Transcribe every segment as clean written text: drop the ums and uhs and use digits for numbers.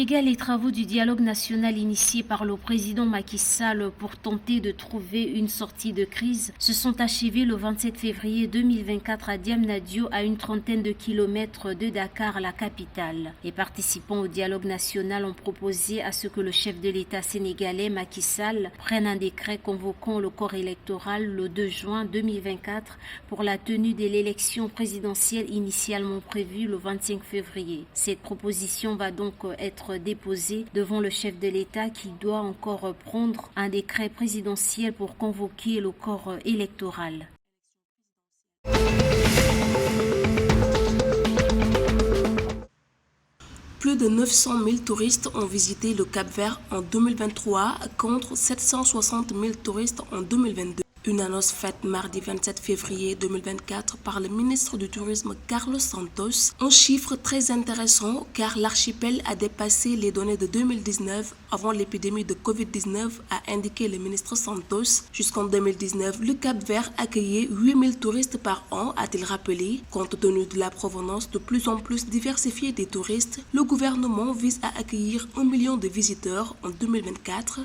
Sénégal, les travaux du dialogue national initiés par le président Macky Sall pour tenter de trouver une sortie de crise se sont achevés le 27 février 2024 à Diamniadio, à une trentaine de kilomètres de Dakar, la capitale. Les participants au dialogue national ont proposé à ce que le chef de l'État sénégalais Macky Sall prenne un décret convoquant le corps électoral le 2 juin 2024 pour la tenue de l'élection présidentielle initialement prévue le 25 février. Cette proposition va donc être déposée devant le chef de l'État qui doit encore prendre un décret présidentiel pour convoquer le corps électoral. Plus de 900 000 touristes ont visité le Cap-Vert en 2023 contre 760 000 touristes en 2022. Une annonce faite mardi 27 février 2024 par le ministre du Tourisme Carlos Santos. Un chiffre très intéressant car l'archipel a dépassé les données de 2019 avant l'épidémie de Covid-19, a indiqué le ministre Santos. Jusqu'en 2019, le Cap-Vert accueillait 8 000 touristes par an, a-t-il rappelé. Compte tenu de la provenance de plus en plus diversifiée des touristes, le gouvernement vise à accueillir 1 million de visiteurs en 2024.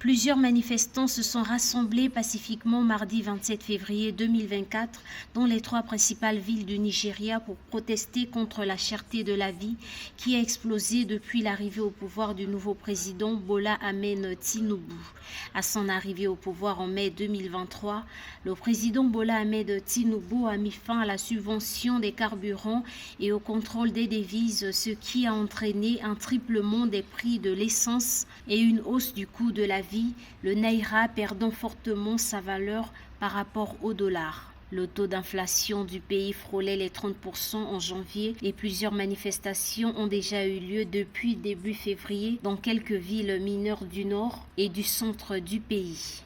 Plusieurs manifestants se sont rassemblés pacifiquement mardi 27 février 2024 dans les 3 principales villes du Nigeria pour protester contre la cherté de la vie qui a explosé depuis l'arrivée au pouvoir du nouveau président Bola Ahmed Tinubu. À son arrivée au pouvoir en mai 2023, le président Bola Ahmed Tinubu a mis fin à la subvention des carburants et au contrôle des devises, ce qui a entraîné un triplement des prix de l'essence et une hausse du coût de la vie, le Naira perdant fortement sa valeur par rapport au dollar. Le taux d'inflation du pays frôlait les 30% en janvier et plusieurs manifestations ont déjà eu lieu depuis début février dans quelques villes mineures du nord et du centre du pays.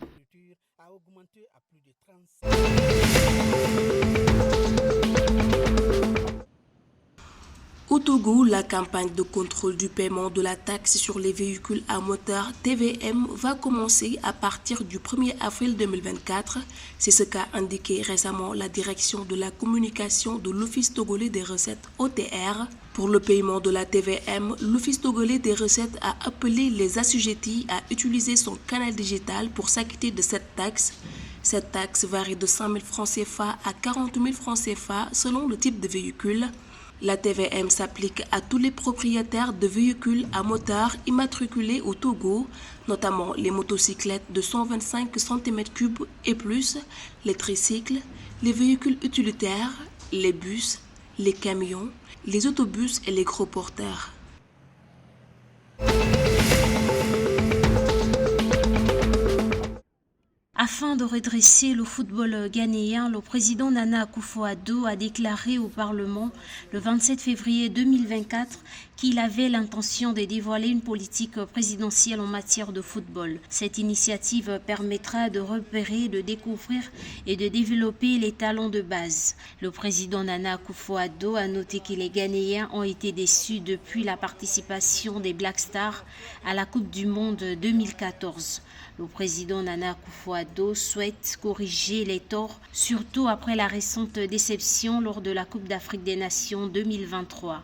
Au Togo, la campagne de contrôle du paiement de la taxe sur les véhicules à moteur TVM va commencer à partir du 1er avril 2024. C'est ce qu'a indiqué récemment la direction de la communication de l'Office togolais des recettes OTR. Pour le paiement de la TVM, l'Office togolais des recettes a appelé les assujettis à utiliser son canal digital pour s'acquitter de cette taxe. Cette taxe varie de 100 000 francs CFA à 40 000 francs CFA selon le type de véhicule. La TVM s'applique à tous les propriétaires de véhicules à moteur immatriculés au Togo, notamment les motocyclettes de 125 cm3 et plus, les tricycles, les véhicules utilitaires, les bus, les camions, les autobus et les gros porteurs. Afin de redresser le football ghanéen, le président Nana Akufo-Addo a déclaré au Parlement le 27 février 2024 qu'il avait l'intention de dévoiler une politique présidentielle en matière de football. Cette initiative permettra de repérer, de découvrir et de développer les talents de base. Le président Nana Akufo-Addo a noté que les Ghanéens ont été déçus depuis la participation des Black Stars à la Coupe du Monde 2014. Le président Nana Akufo-Addo souhaite corriger les torts, surtout après la récente déception lors de la Coupe d'Afrique des Nations 2023.